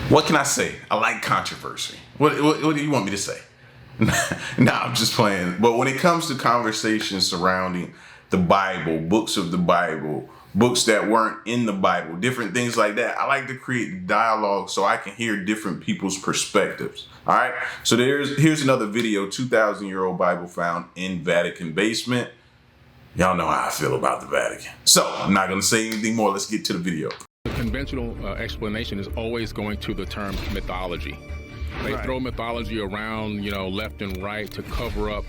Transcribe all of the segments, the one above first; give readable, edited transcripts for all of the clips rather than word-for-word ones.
What can I say? I like controversy. What do you want me to say? Nah, I'm just playing. But when it comes to conversations surrounding the Bible, books of the Bible, books that weren't in the Bible, different things like that, I like to create dialogue so I can hear different people's perspectives. All right. So here's another video, 2,000-year-old Bible found in Vatican basement. Y'all know how I feel about the Vatican. So I'm not going to say anything more. Let's get to the video. The conventional explanation is always going to the term mythology. They throw mythology around, left and right to cover up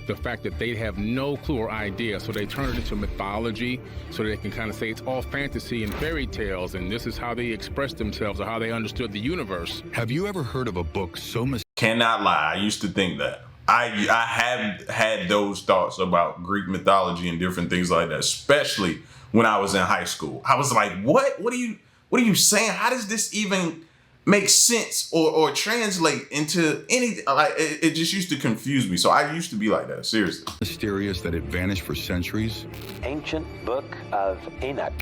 the fact that they have no clue or idea. So they turn it into mythology so they can kind of say it's all fantasy and fairy tales, and this is how they express themselves or how they understood the universe. Have you ever heard of a book so Cannot lie, I used to think that. I have had those thoughts about Greek mythology and different things like that, especially when I was in high school. I was like, what? What are you saying? How does this even make sense or translate into anything? Like, it just used to confuse me. So I used to be like that, seriously. Mysterious that it vanished for centuries? Ancient Book of Enoch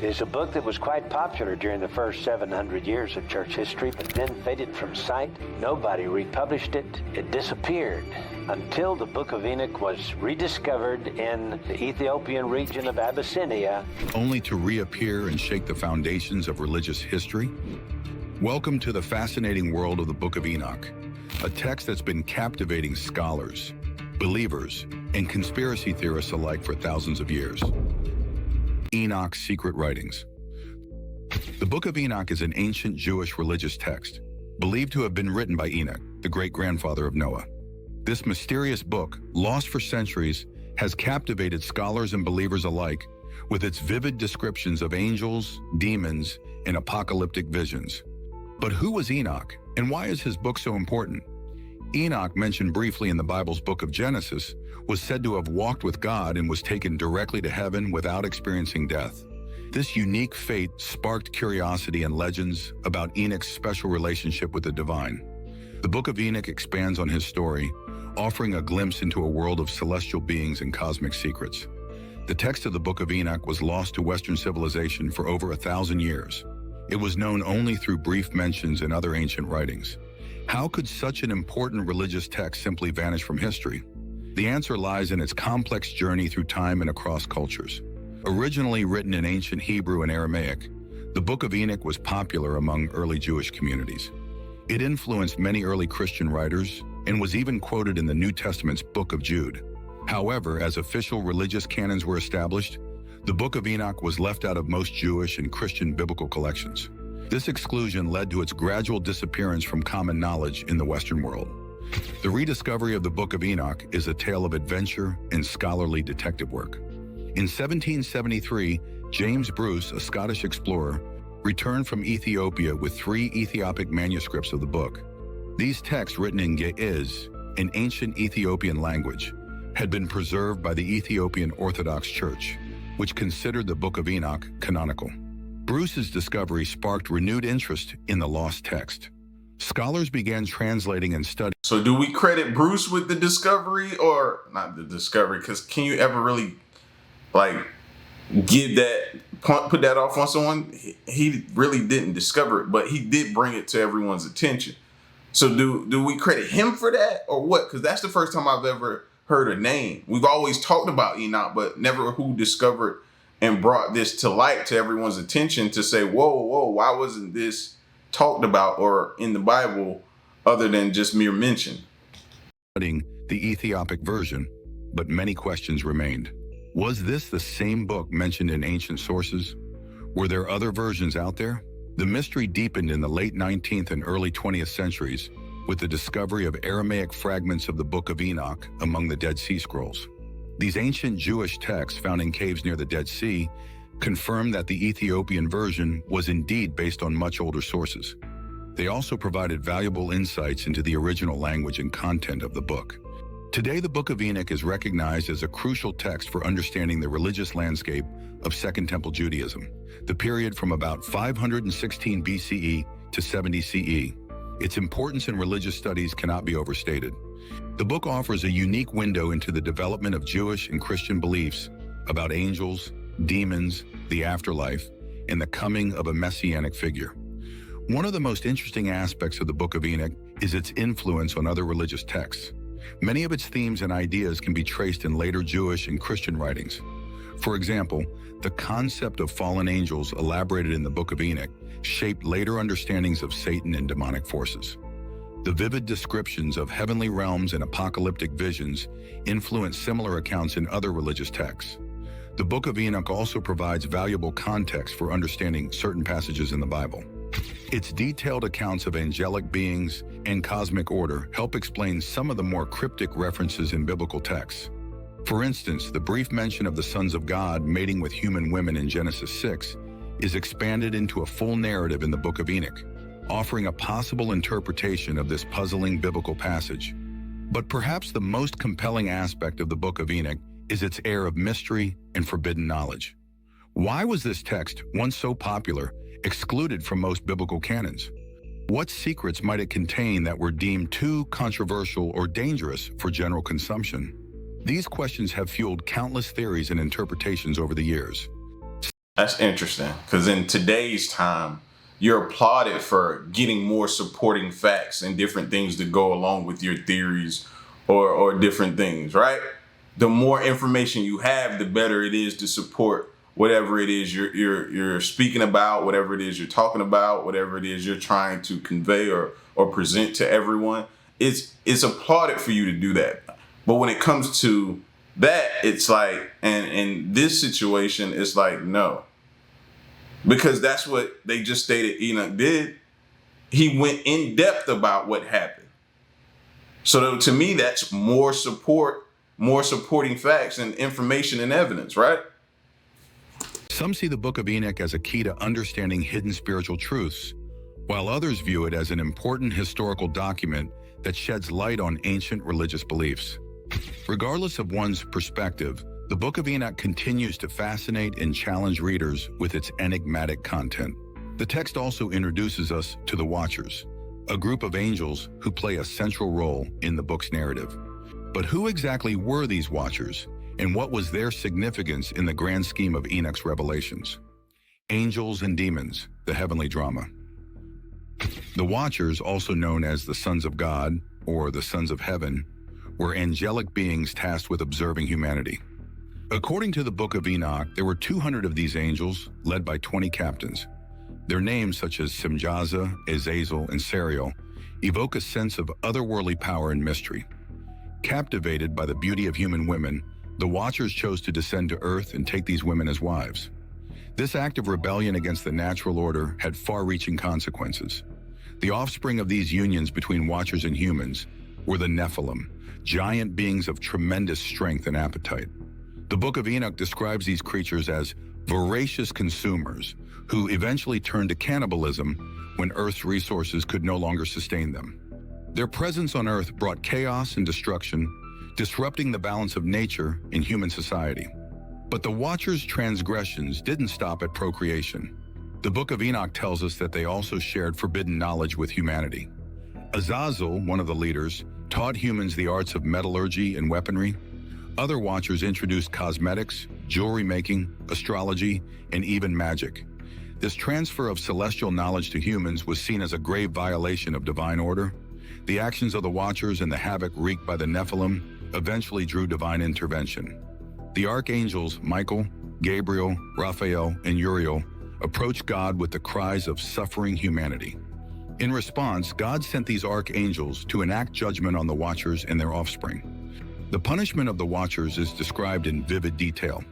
is a book that was quite popular during the first 700 years of church history, but then faded from sight. Nobody republished it. It disappeared until the Book of Enoch was rediscovered in the Ethiopian region of Abyssinia. Only to reappear and shake the foundations of religious history? Welcome to the fascinating world of the Book of Enoch, a text that's been captivating scholars, believers, and conspiracy theorists alike for thousands of years. Enoch's secret writings. The Book of Enoch is an ancient Jewish religious text, believed to have been written by Enoch, the great-grandfather of Noah. This mysterious book, lost for centuries, has captivated scholars and believers alike with its vivid descriptions of angels, demons, and apocalyptic visions. But who was Enoch, and why is his book so important? Enoch, mentioned briefly in the Bible's book of Genesis, was said to have walked with God and was taken directly to heaven without experiencing death. This unique fate sparked curiosity and legends about Enoch's special relationship with the divine. The Book of Enoch expands on his story, offering a glimpse into a world of celestial beings and cosmic secrets. The text of the Book of Enoch was lost to Western civilization for over 1,000 years. It was known only through brief mentions in other ancient writings. How could such an important religious text simply vanish from history? The answer lies in its complex journey through time and across cultures. Originally written in ancient Hebrew and Aramaic, the Book of Enoch was popular among early Jewish communities. It influenced many early Christian writers and was even quoted in the New Testament's Book of Jude. However, as official religious canons were established, the Book of Enoch was left out of most Jewish and Christian biblical collections. This exclusion led to its gradual disappearance from common knowledge in the Western world. The rediscovery of the Book of Enoch is a tale of adventure and scholarly detective work. In 1773, James Bruce, a Scottish explorer, returned from Ethiopia with 3 Ethiopic manuscripts of the book. These texts, written in Ge'ez, an ancient Ethiopian language, had been preserved by the Ethiopian Orthodox Church, which considered the Book of Enoch canonical. Bruce's discovery sparked renewed interest in the lost text. Scholars began translating and studying. So do we credit Bruce with the discovery, or not the discovery? Because can you ever really give that, put that off on someone? He really didn't discover it, but he did bring it to everyone's attention. So do we credit him for that, or what? Because that's the first time I've ever heard a name. We've always talked about Enoch, but never who discovered and brought this to light to everyone's attention to say, whoa, why wasn't this talked about or in the Bible other than just mere mention? Studying the Ethiopic version, but many questions remained. Was this the same book mentioned in ancient sources? Were there other versions out there? The mystery deepened in the late 19th and early 20th centuries with the discovery of Aramaic fragments of the Book of Enoch among the Dead Sea Scrolls. These ancient Jewish texts found in caves near the Dead Sea confirmed that the Ethiopian version was indeed based on much older sources. They also provided valuable insights into the original language and content of the book. Today, the Book of Enoch is recognized as a crucial text for understanding the religious landscape of Second Temple Judaism, the period from about 516 BCE to 70 CE. Its importance in religious studies cannot be overstated. The book offers a unique window into the development of Jewish and Christian beliefs about angels, demons, the afterlife, and the coming of a messianic figure. One of the most interesting aspects of the Book of Enoch is its influence on other religious texts. Many of its themes and ideas can be traced in later Jewish and Christian writings. For example, the concept of fallen angels elaborated in the Book of Enoch shaped later understandings of Satan and demonic forces. The vivid descriptions of heavenly realms and apocalyptic visions influence similar accounts in other religious texts. The Book of Enoch also provides valuable context for understanding certain passages in the Bible. Its detailed accounts of angelic beings and cosmic order help explain some of the more cryptic references in biblical texts. For instance, the brief mention of the sons of God mating with human women in Genesis 6 is expanded into a full narrative in the Book of Enoch, offering a possible interpretation of this puzzling biblical passage. But perhaps the most compelling aspect of the Book of Enoch is its air of mystery and forbidden knowledge. Why was this text, once so popular, excluded from most biblical canons? What secrets might it contain that were deemed too controversial or dangerous for general consumption? These questions have fueled countless theories and interpretations over the years. That's interesting, because in today's time, you're applauded for getting more supporting facts and different things to go along with your theories or different things, right? The more information you have, the better it is to support whatever it is you're speaking about, whatever it is you're talking about, whatever it is you're trying to convey or present to everyone. It's applauded for you to do that. But when it comes to that, it's like, and in this situation, it's like, no. Because that's what they just stated Enoch did. He went in depth about what happened. So to me, that's more support, more supporting facts and information and evidence, right? Some see the Book of Enoch as a key to understanding hidden spiritual truths, while others view it as an important historical document that sheds light on ancient religious beliefs. Regardless of one's perspective, the Book of Enoch continues to fascinate and challenge readers with its enigmatic content. The text also introduces us to the Watchers, a group of angels who play a central role in the book's narrative. But who exactly were these Watchers, and what was their significance in the grand scheme of Enoch's revelations? Angels and demons, the heavenly drama. The Watchers, also known as the Sons of God or the Sons of Heaven, were angelic beings tasked with observing humanity. According to the Book of Enoch, there were 200 of these angels, led by 20 captains. Their names, such as Simjaza, Azazel, and Sariel, evoke a sense of otherworldly power and mystery. Captivated by the beauty of human women, the Watchers chose to descend to Earth and take these women as wives. This act of rebellion against the natural order had far-reaching consequences. The offspring of these unions between Watchers and humans were the Nephilim, giant beings of tremendous strength and appetite. The Book of Enoch describes these creatures as voracious consumers who eventually turned to cannibalism when Earth's resources could no longer sustain them. Their presence on Earth brought chaos and destruction, disrupting the balance of nature in human society. But the Watchers' transgressions didn't stop at procreation. The Book of Enoch tells us that they also shared forbidden knowledge with humanity. Azazel, one of the leaders, taught humans the arts of metallurgy and weaponry. Other Watchers introduced cosmetics, jewelry making, astrology, and even magic. This transfer of celestial knowledge to humans was seen as a grave violation of divine order. The actions of the Watchers and the havoc wreaked by the Nephilim eventually drew divine intervention. The archangels Michael, Gabriel, Raphael, and Uriel approached God with the cries of suffering humanity. In response, God sent these archangels to enact judgment on the Watchers and their offspring. The punishment of the Watchers is described in vivid detail.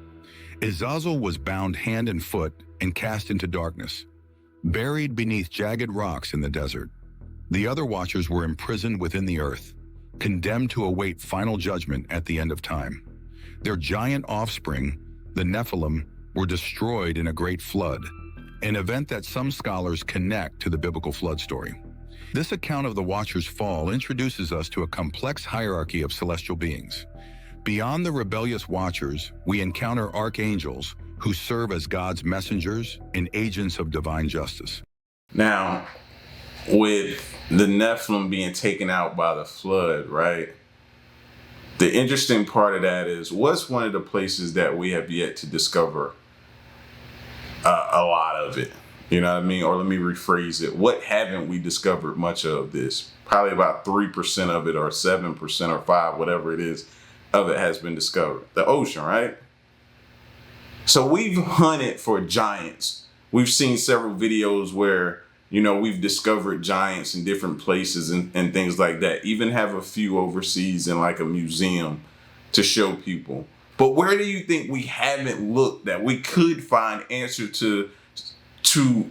Azazel was bound hand and foot and cast into darkness, buried beneath jagged rocks in the desert. The other Watchers were imprisoned within the earth, condemned to await final judgment at the end of time. Their giant offspring, the Nephilim, were destroyed in a great flood, an event that some scholars connect to the biblical flood story. This account of the Watchers' fall introduces us to a complex hierarchy of celestial beings. Beyond the rebellious Watchers, we encounter archangels who serve as God's messengers and agents of divine justice. Now, with the Nephilim being taken out by the flood, right? The interesting part of that is, what's one of the places that we have yet to discover a lot of it? You know what I mean? Or let me rephrase it. What haven't we discovered much of this? Probably about 3% of it, or 7%, or 5%, whatever it is, of it has been discovered. The ocean, right? So we've hunted for giants. We've seen several videos where, we've discovered giants in different places and things like that. Even have a few overseas in like a museum to show people. But where do you think we haven't looked that we could find answer to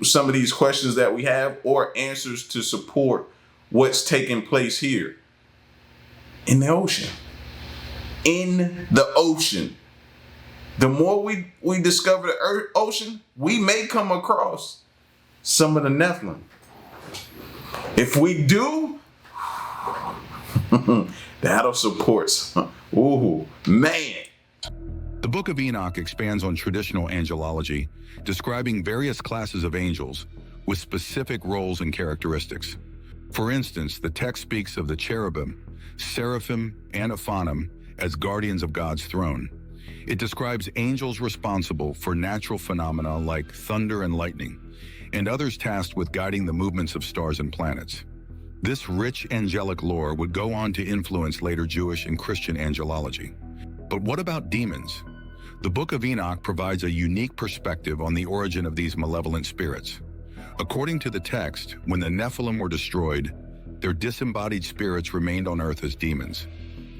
some of these questions that we have, or answers to support what's taking place here? In the ocean. In the ocean. The more we discover the ocean, we may come across some of the Nephilim. If we do, that'll support. Ooh, man. The Book of Enoch expands on traditional angelology, describing various classes of angels with specific roles and characteristics. For instance, the text speaks of the cherubim, seraphim, and aphanim as guardians of God's throne. It describes angels responsible for natural phenomena like thunder and lightning, and others tasked with guiding the movements of stars and planets. This rich angelic lore would go on to influence later Jewish and Christian angelology. But what about demons? The Book of Enoch provides a unique perspective on the origin of these malevolent spirits. According to the text, when the Nephilim were destroyed, their disembodied spirits remained on earth as demons.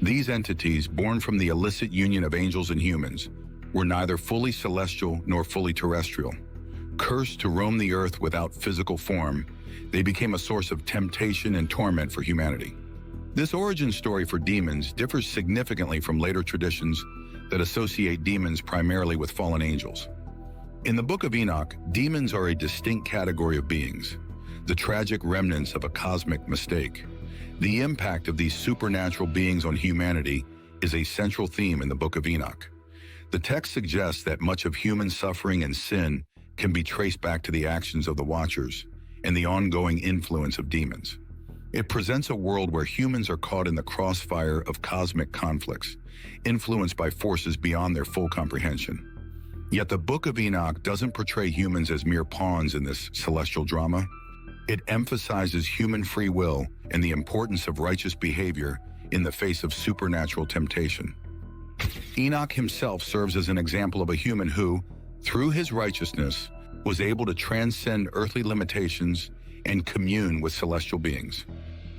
These entities, born from the illicit union of angels and humans, were neither fully celestial nor fully terrestrial. Cursed to roam the earth without physical form, they became a source of temptation and torment for humanity. This origin story for demons differs significantly from later traditions that associate demons primarily with fallen angels. In the Book of Enoch, demons are a distinct category of beings, the tragic remnants of a cosmic mistake. The impact of these supernatural beings on humanity is a central theme in the Book of Enoch. The text suggests that much of human suffering and sin can be traced back to the actions of the Watchers and the ongoing influence of demons. It presents a world where humans are caught in the crossfire of cosmic conflicts, influenced by forces beyond their full comprehension. Yet the Book of Enoch doesn't portray humans as mere pawns in this celestial drama. It emphasizes human free will and the importance of righteous behavior in the face of supernatural temptation. Enoch himself serves as an example of a human who, through his righteousness, was able to transcend earthly limitations and commune with celestial beings.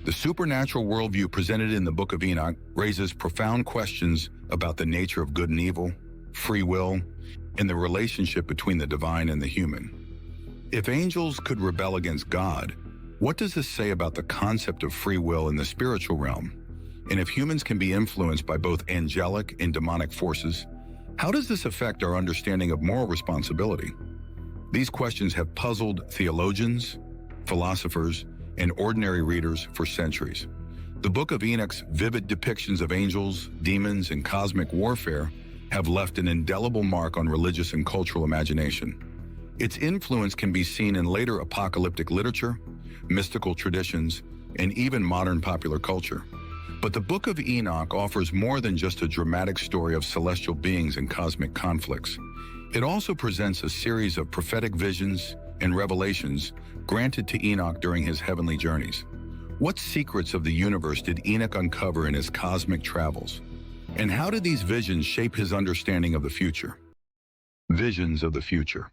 The supernatural worldview presented in the Book of Enoch raises profound questions about the nature of good and evil, free will, and the relationship between the divine and the human. If angels could rebel against God, what does this say about the concept of free will in the spiritual realm? And if humans can be influenced by both angelic and demonic forces, how does this affect our understanding of moral responsibility? These questions have puzzled theologians, philosophers, and ordinary readers for centuries. The Book of Enoch's vivid depictions of angels, demons, and cosmic warfare have left an indelible mark on religious and cultural imagination. Its influence can be seen in later apocalyptic literature, mystical traditions, and even modern popular culture. But the Book of Enoch offers more than just a dramatic story of celestial beings and cosmic conflicts. It also presents a series of prophetic visions and revelations granted to Enoch during his heavenly journeys. What secrets of the universe did Enoch uncover in his cosmic travels? And how did these visions shape his understanding of the future? Visions of the future.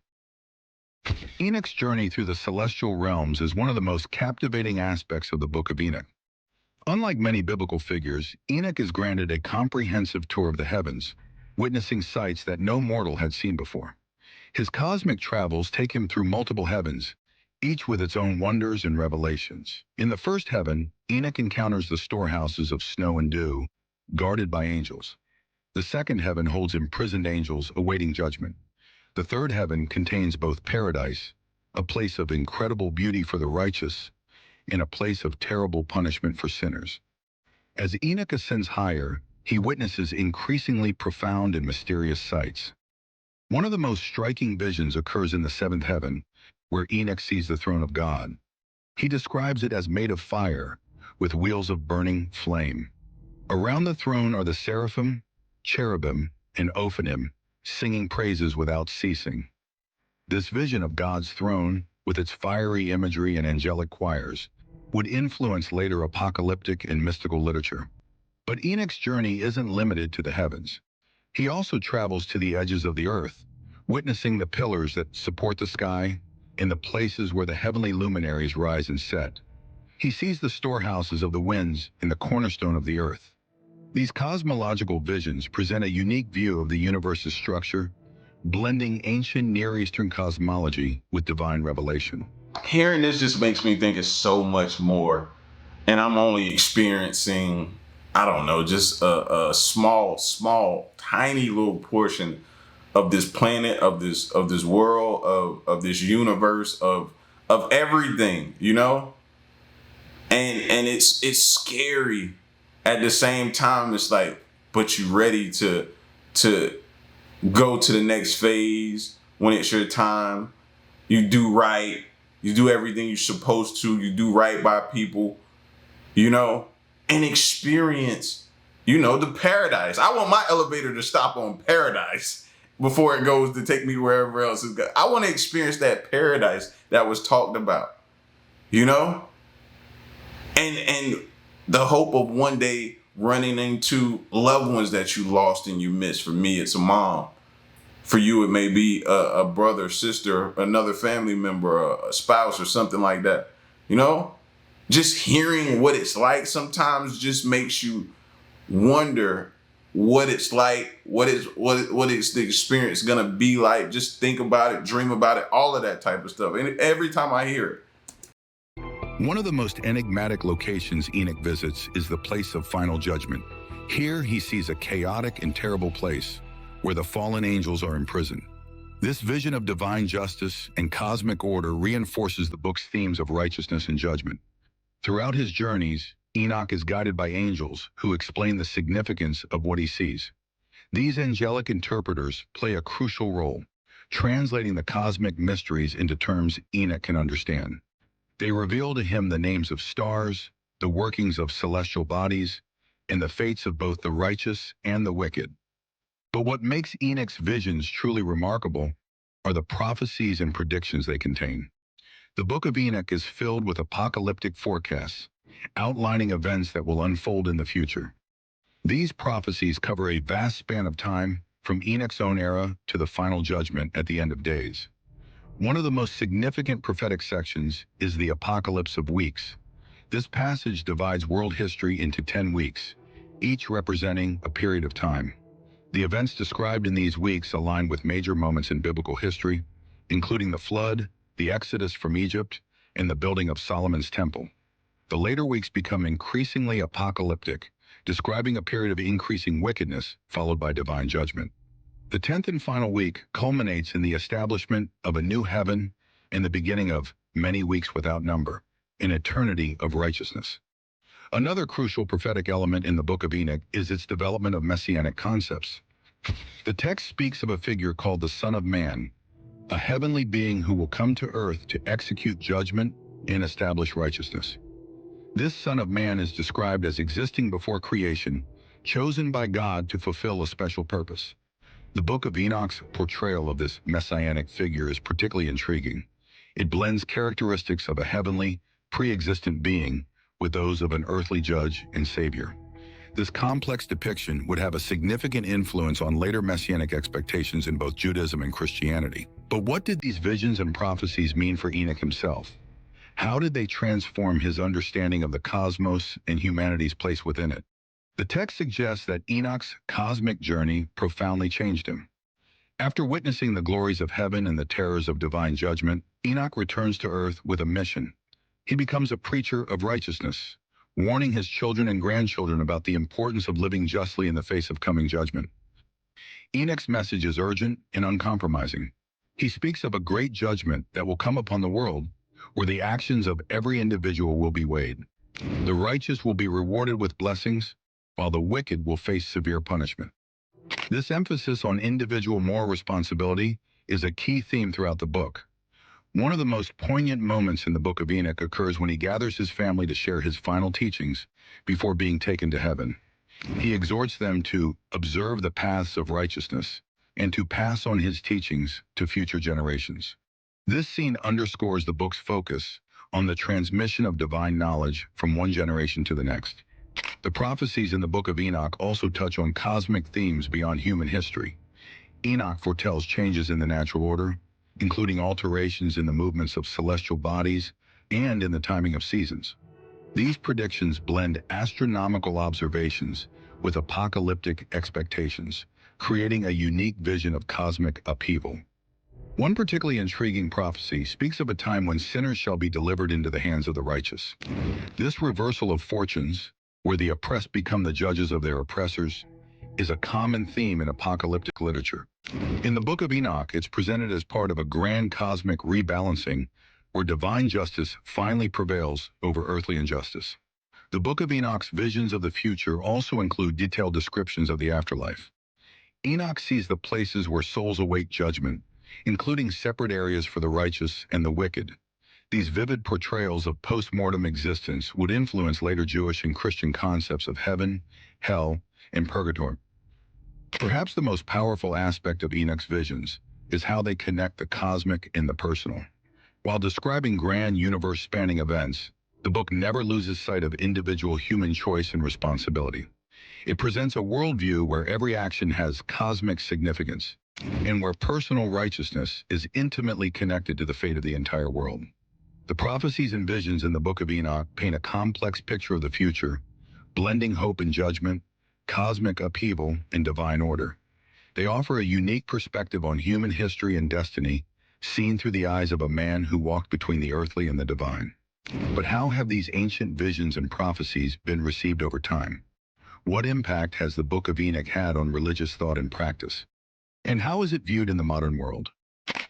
Enoch's journey through the celestial realms is one of the most captivating aspects of the Book of Enoch. Unlike many biblical figures, Enoch is granted a comprehensive tour of the heavens, witnessing sights that no mortal had seen before. His cosmic travels take him through multiple heavens, each with its own wonders and revelations. In the first heaven, Enoch encounters the storehouses of snow and dew, guarded by angels. The second heaven holds imprisoned angels awaiting judgment. The third heaven contains both paradise, a place of incredible beauty for the righteous, and a place of terrible punishment for sinners. As Enoch ascends higher, he witnesses increasingly profound and mysterious sights. One of the most striking visions occurs in the seventh heaven, where Enoch sees the throne of God. He describes it as made of fire, with wheels of burning flame. Around the throne are the seraphim, cherubim, and aphanim, singing praises without ceasing. This vision of God's throne, with its fiery imagery and angelic choirs, would influence later apocalyptic and mystical literature. But Enoch's journey isn't limited to the heavens. He also travels to the edges of the earth, witnessing the pillars that support the sky and the places where the heavenly luminaries rise and set. He sees the storehouses of the winds and the cornerstone of the earth. These cosmological visions present a unique view of the universe's structure, blending ancient Near Eastern cosmology with divine revelation. Hearing this just makes me think it's so much more. And I'm only experiencing, I don't know, just a small, tiny little portion of this planet, of this world, of this universe, of everything, you know? And it's scary. At the same time, it's like, but you ready to go to the next phase when it's your time. You do right. You do everything you're supposed to. You do right by people, you know, and experience, you know, the paradise. I want my elevator to stop on paradise before it goes to take me wherever else it's got. I want to experience that paradise that was talked about, you know, and the hope of one day running into loved ones that you lost and you missed. For me, it's a mom. For you, it may be a brother, sister, another family member, a spouse, or something like that. You know, just hearing what it's like sometimes just makes you wonder what it's like, what is the experience gonna be like. Just think about it, dream about it, all of that type of stuff. And every time I hear it. One of the most enigmatic locations Enoch visits is the place of final judgment. Here he sees a chaotic and terrible place where the fallen angels are imprisoned. This vision of divine justice and cosmic order reinforces the book's themes of righteousness and judgment. Throughout his journeys, Enoch is guided by angels who explain the significance of what he sees. These angelic interpreters play a crucial role, translating the cosmic mysteries into terms Enoch can understand. They reveal to him the names of stars, the workings of celestial bodies, and the fates of both the righteous and the wicked. But what makes Enoch's visions truly remarkable are the prophecies and predictions they contain. The Book of Enoch is filled with apocalyptic forecasts, outlining events that will unfold in the future. These prophecies cover a vast span of time, from Enoch's own era to the final judgment at the end of days. One of the most significant prophetic sections is the Apocalypse of Weeks. This passage divides world history into 10 weeks, each representing a period of time. The events described in these weeks align with major moments in biblical history, including the flood, the exodus from Egypt, and the building of Solomon's temple. The later weeks become increasingly apocalyptic, describing a period of increasing wickedness followed by divine judgment. The 10th and final week culminates in the establishment of a new heaven and the beginning of many weeks without number, an eternity of righteousness. Another crucial prophetic element in the Book of Enoch is its development of messianic concepts. The text speaks of a figure called the Son of Man, a heavenly being who will come to earth to execute judgment and establish righteousness. This Son of Man is described as existing before creation, chosen by God to fulfill a special purpose. The Book of Enoch's portrayal of this messianic figure is particularly intriguing. It blends characteristics of a heavenly, pre-existent being with those of an earthly judge and savior. This complex depiction would have a significant influence on later messianic expectations in both Judaism and Christianity. But what did these visions and prophecies mean for Enoch himself? How did they transform his understanding of the cosmos and humanity's place within it? The text suggests that Enoch's cosmic journey profoundly changed him. After witnessing the glories of heaven and the terrors of divine judgment, Enoch returns to earth with a mission. He becomes a preacher of righteousness, warning his children and grandchildren about the importance of living justly in the face of coming judgment. Enoch's message is urgent and uncompromising. He speaks of a great judgment that will come upon the world, where the actions of every individual will be weighed. The righteous will be rewarded with blessings, while the wicked will face severe punishment. This emphasis on individual moral responsibility is a key theme throughout the book. One of the most poignant moments in the Book of Enoch occurs when he gathers his family to share his final teachings before being taken to heaven. He exhorts them to observe the paths of righteousness and to pass on his teachings to future generations. This scene underscores the book's focus on the transmission of divine knowledge from one generation to the next. The prophecies in the Book of Enoch also touch on cosmic themes beyond human history. Enoch foretells changes in the natural order, including alterations in the movements of celestial bodies and in the timing of seasons. These predictions blend astronomical observations with apocalyptic expectations, creating a unique vision of cosmic upheaval. One particularly intriguing prophecy speaks of a time when sinners shall be delivered into the hands of the righteous. This reversal of fortunes, where the oppressed become the judges of their oppressors, is a common theme in apocalyptic literature. In the Book of Enoch, it's presented as part of a grand cosmic rebalancing where divine justice finally prevails over earthly injustice. The Book of Enoch's visions of the future also include detailed descriptions of the afterlife. Enoch sees the places where souls await judgment, including separate areas for the righteous and the wicked. These vivid portrayals of post-mortem existence would influence later Jewish and Christian concepts of heaven, hell, and purgatory. Perhaps the most powerful aspect of Enoch's visions is how they connect the cosmic and the personal. While describing grand universe-spanning events, the book never loses sight of individual human choice and responsibility. It presents a worldview where every action has cosmic significance and where personal righteousness is intimately connected to the fate of the entire world. The prophecies and visions in the Book of Enoch paint a complex picture of the future, blending hope and judgment, cosmic upheaval, and divine order. They offer a unique perspective on human history and destiny, seen through the eyes of a man who walked between the earthly and the divine. But how have these ancient visions and prophecies been received over time? What impact has the Book of Enoch had on religious thought and practice? And how is it viewed in the modern world?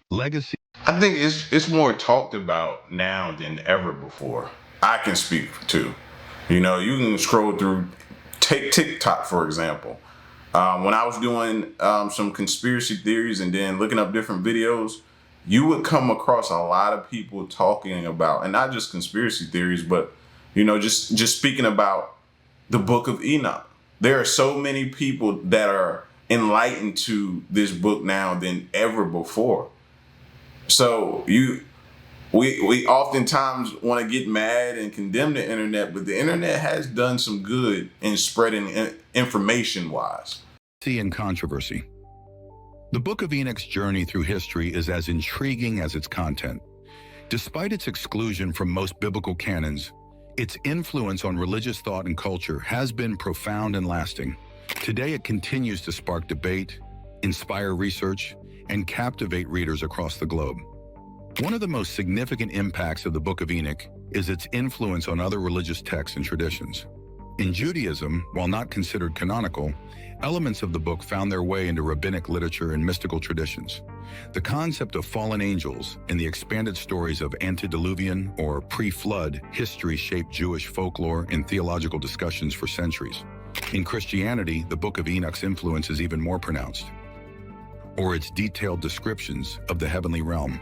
Legacy. I think it's more talked about now than ever before. I can speak to. You know, you can scroll through, take TikTok for example. When I was doing some conspiracy theories and then looking up different videos, you would come across a lot of people talking about, and not just conspiracy theories, but you know, just speaking about the Book of Enoch. There are so many people that are enlightened to this book now than ever before. So we oftentimes want to get mad and condemn the internet, but the internet has done some good in spreading information wise. And controversy. The Book of Enoch's journey through history is as intriguing as its content. Despite its exclusion from most biblical canons, its influence on religious thought and culture has been profound and lasting. Today it continues to spark debate, inspire research, and captivate readers across the globe. One of the most significant impacts of the Book of Enoch is its influence on other religious texts and traditions. In Judaism, while not considered canonical, elements of the book found their way into rabbinic literature and mystical traditions. The concept of fallen angels and the expanded stories of antediluvian or pre-flood history shaped Jewish folklore and theological discussions for centuries. In Christianity, the Book of Enoch's influence is even more pronounced, or its detailed descriptions of the heavenly realm,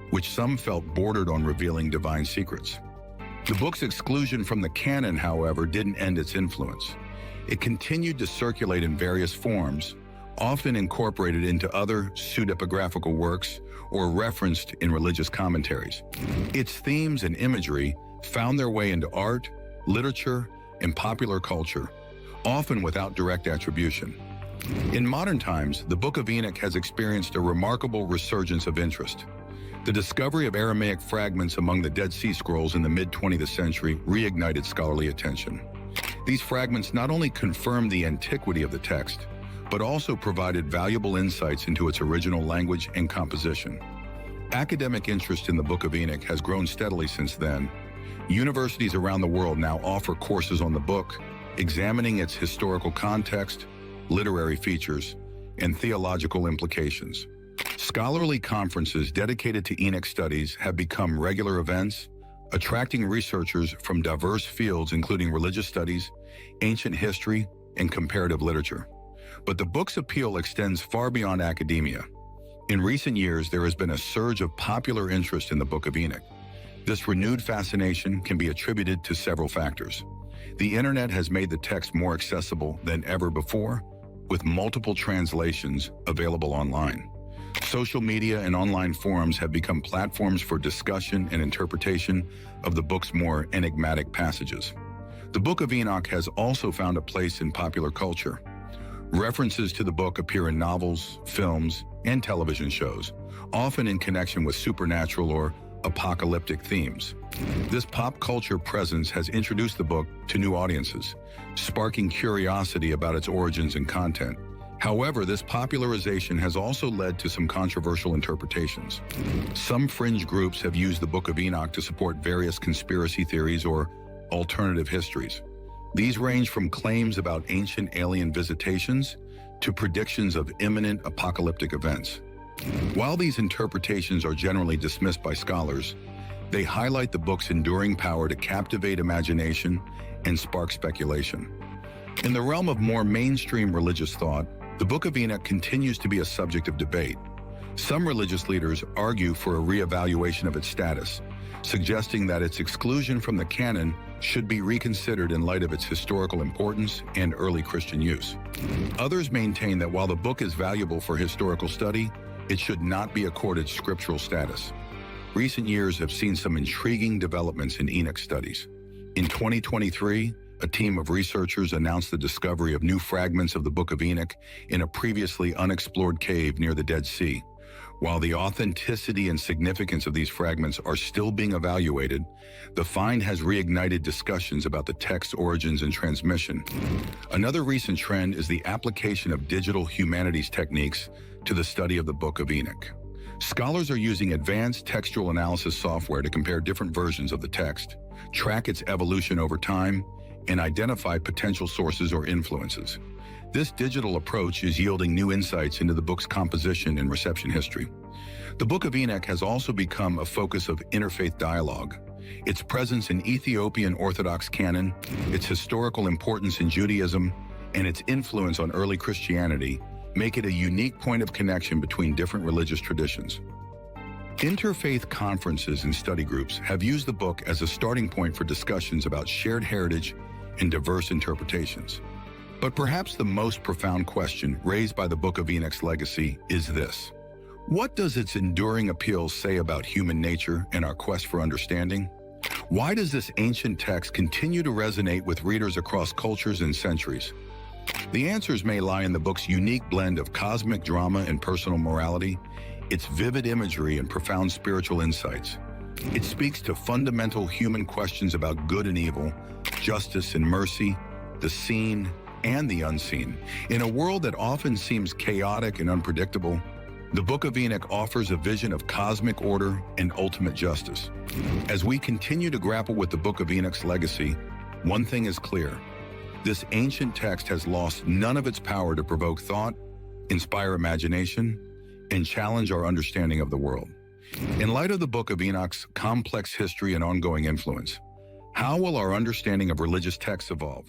which some felt bordered on revealing divine secrets. The book's exclusion from the canon, however, didn't end its influence. It continued to circulate in various forms, often incorporated into other pseudepigraphical works or referenced in religious commentaries. Its themes and imagery found their way into art, literature, and popular culture, often without direct attribution. In modern times, the Book of Enoch has experienced a remarkable resurgence of interest. The discovery of Aramaic fragments among the Dead Sea Scrolls in the mid-20th century reignited scholarly attention. These fragments not only confirmed the antiquity of the text, but also provided valuable insights into its original language and composition. Academic interest in the Book of Enoch has grown steadily since then. Universities around the world now offer courses on the book, examining its historical context, literary features, and theological implications. Scholarly conferences dedicated to Enoch studies have become regular events, attracting researchers from diverse fields including religious studies, ancient history, and comparative literature. But the book's appeal extends far beyond academia. In recent years, there has been a surge of popular interest in the Book of Enoch. This renewed fascination can be attributed to several factors. The internet has made the text more accessible than ever before, with multiple translations available online. Social media and online forums have become platforms for discussion and interpretation of the book's more enigmatic passages. The Book of Enoch has also found a place in popular culture. References to the book appear in novels, films, and television shows, often in connection with supernatural or apocalyptic themes. This pop culture presence has introduced the book to new audiences, sparking curiosity about its origins and content. However, this popularization has also led to some controversial interpretations. Some fringe groups have used the Book of Enoch to support various conspiracy theories or alternative histories. These range from claims about ancient alien visitations to predictions of imminent apocalyptic events. While these interpretations are generally dismissed by scholars, they highlight the book's enduring power to captivate imagination and spark speculation. In the realm of more mainstream religious thought, the Book of Enoch continues to be a subject of debate. Some religious leaders argue for a reevaluation of its status, suggesting that its exclusion from the canon should be reconsidered in light of its historical importance and early Christian use. Others maintain that while the book is valuable for historical study, it should not be accorded scriptural status. Recent years have seen some intriguing developments in Enoch studies. In 2023, a team of researchers announced the discovery of new fragments of the Book of Enoch in a previously unexplored cave near the Dead Sea. While the authenticity and significance of these fragments are still being evaluated, the find has reignited discussions about the text's origins and transmission. Another recent trend is the application of digital humanities techniques to the study of the Book of Enoch. Scholars are using advanced textual analysis software to compare different versions of the text, track its evolution over time, and identify potential sources or influences. This digital approach is yielding new insights into the book's composition and reception history. The Book of Enoch has also become a focus of interfaith dialogue. Its presence in Ethiopian Orthodox canon, its historical importance in Judaism, and its influence on early Christianity make it a unique point of connection between different religious traditions. Interfaith conferences and study groups have used the book as a starting point for discussions about shared heritage and diverse interpretations. But perhaps the most profound question raised by the Book of Enoch's legacy is this: what does its enduring appeal say about human nature and our quest for understanding? Why does this ancient text continue to resonate with readers across cultures and centuries? The answers may lie in the book's unique blend of cosmic drama and personal morality, its vivid imagery and profound spiritual insights. It speaks to fundamental human questions about good and evil, justice and mercy, the seen and the unseen. In a world that often seems chaotic and unpredictable, the Book of Enoch offers a vision of cosmic order and ultimate justice. As we continue to grapple with the Book of Enoch's legacy, one thing is clear: this ancient text has lost none of its power to provoke thought, inspire imagination, and challenge our understanding of the world. In light of the Book of Enoch's complex history and ongoing influence, how will our understanding of religious texts evolve?